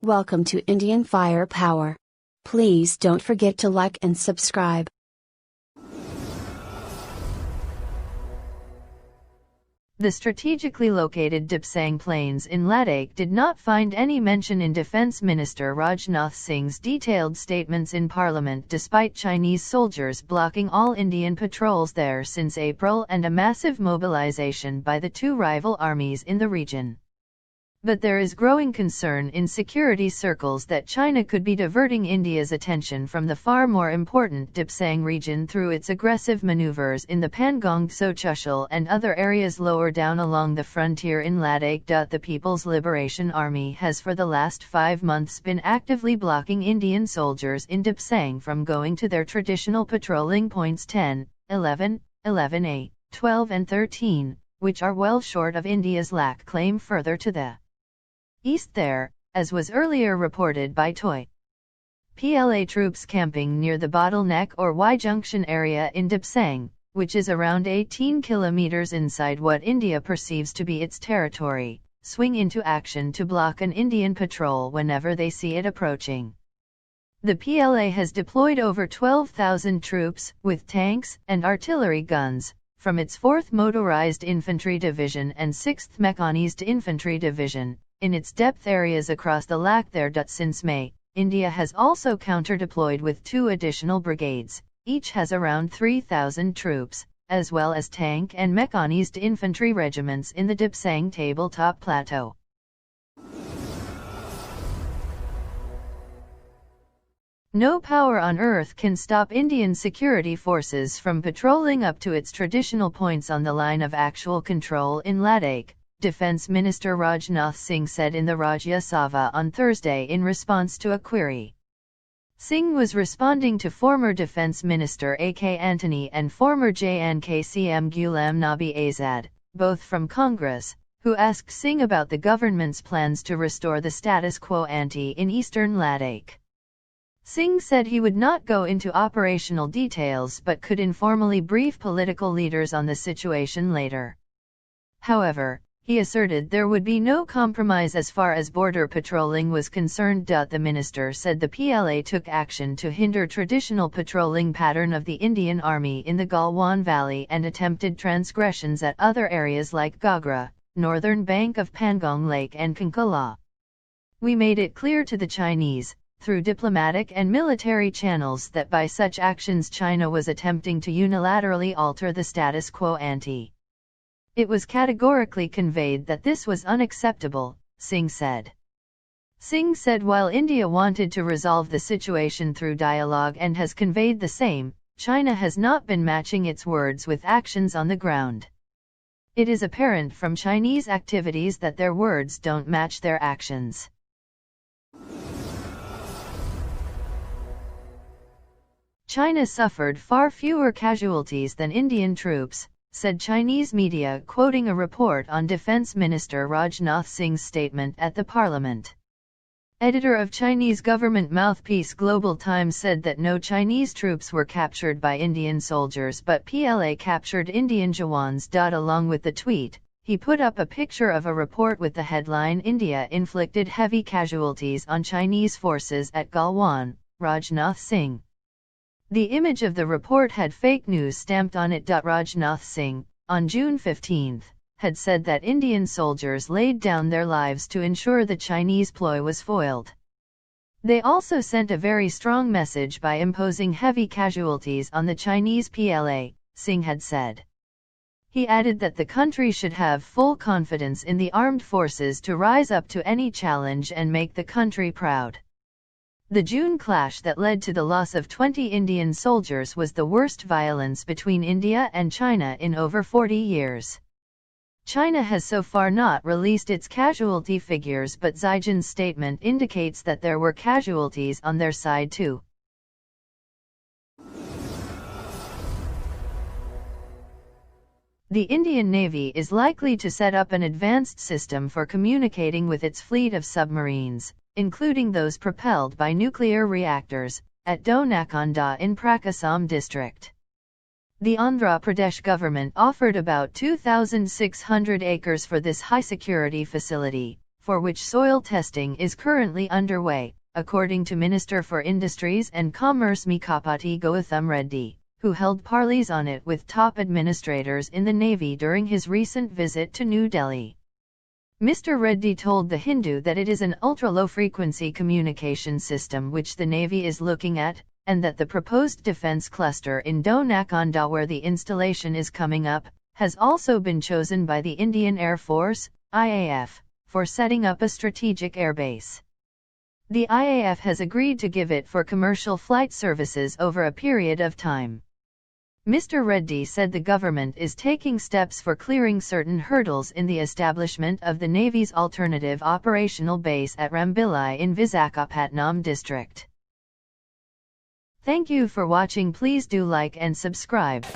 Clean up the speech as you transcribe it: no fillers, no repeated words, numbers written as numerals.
Welcome to Indian Firepower. Please don't forget to like and subscribe. The strategically located Depsang plains in Ladakh did not find any mention in Defense Minister Rajnath Singh's detailed statements in Parliament despite Chinese soldiers blocking all Indian patrols there since April and a massive mobilization by the two rival armies in the region. But there is growing concern in security circles that China could be diverting India's attention from the far more important Depsang region through its aggressive maneuvers in the Pangong-Tso Chushul and other areas lower down along the frontier in Ladakh. The People's Liberation Army has for the last 5 months been actively blocking Indian soldiers in Depsang from going to their traditional patrolling points 10, 11, 11A, 12 and 13, which are well short of India's Lak claim further to the east there, as was earlier reported by Toy. PLA troops camping near the bottleneck or Y Junction area in Depsang, which is around 18 kilometers inside what India perceives to be its territory, swing into action to block an Indian patrol whenever they see it approaching. The PLA has deployed over 12,000 troops, with tanks and artillery guns, from its 4th Motorized Infantry Division and 6th Mechanized Infantry Division, in its depth areas across the Lak there. Since May, India has also counter-deployed with 2 additional brigades, each has around 3,000 troops, as well as tank and mechanized infantry regiments in the Depsang tabletop plateau. No power on earth can stop Indian security forces from patrolling up to its traditional points on the line of actual control in Ladakh, Defense Minister Rajnath Singh said in the Rajya Sabha on Thursday in response to a query. Singh was responding to former Defense Minister A.K. Antony and former JNK CM Ghulam Nabi Azad, both from Congress, who asked Singh about the government's plans to restore the status quo ante in eastern Ladakh. Singh said he would not go into operational details but could informally brief political leaders on the situation later. However, he asserted there would be no compromise as far as border patrolling was concerned. The minister said the PLA took action to hinder traditional patrolling pattern of the Indian Army in the Galwan Valley and attempted transgressions at other areas like Gagra, northern bank of Pangong Lake and Kankala. We made it clear to the Chinese, through diplomatic and military channels, that by such actions China was attempting to unilaterally alter the status quo ante. It was categorically conveyed that this was unacceptable, Singh said. Singh said while India wanted to resolve the situation through dialogue and has conveyed the same, China has not been matching its words with actions on the ground. It is apparent from Chinese activities that their words don't match their actions. China suffered far fewer casualties than Indian troops, said Chinese media, quoting a report on Defense Minister Rajnath Singh's statement at the parliament. Editor of Chinese government mouthpiece Global Times said that no Chinese troops were captured by Indian soldiers but PLA captured Indian Jawans. Along with the tweet, he put up a picture of a report with the headline "India inflicted heavy casualties on Chinese forces at Galwan, Rajnath Singh." The image of the report had fake news stamped on it. Rajnath Singh, on June 15, had said that Indian soldiers laid down their lives to ensure the Chinese ploy was foiled. They also sent a very strong message by imposing heavy casualties on the Chinese PLA, Singh had said. He added that the country should have full confidence in the armed forces to rise up to any challenge and make the country proud. The June clash that led to the loss of 20 Indian soldiers was the worst violence between India and China in over 40 years. China has so far not released its casualty figures, but Xi'Jin's statement indicates that there were casualties on their side too. The Indian Navy is likely to set up an advanced system for communicating with its fleet of submarines, including those propelled by nuclear reactors, at Donakonda in Prakasam district. The Andhra Pradesh government offered about 2,600 acres for this high-security facility, for which soil testing is currently underway, according to Minister for Industries and Commerce Mikapati Gautam Reddy, who held parleys on it with top administrators in the Navy during his recent visit to New Delhi. Mr. Reddy told The Hindu that it is an ultra-low-frequency communication system which the Navy is looking at, and that the proposed defense cluster in Donakonda, where the installation is coming up, has also been chosen by the Indian Air Force, IAF, for setting up a strategic airbase. The IAF has agreed to give it for commercial flight services over a period of time. Mr. Reddy said the government is taking steps for clearing certain hurdles in the establishment of the Navy's alternative operational base at Rambilai in Visakhapatnam district. Thank you for watching. Please do like and subscribe.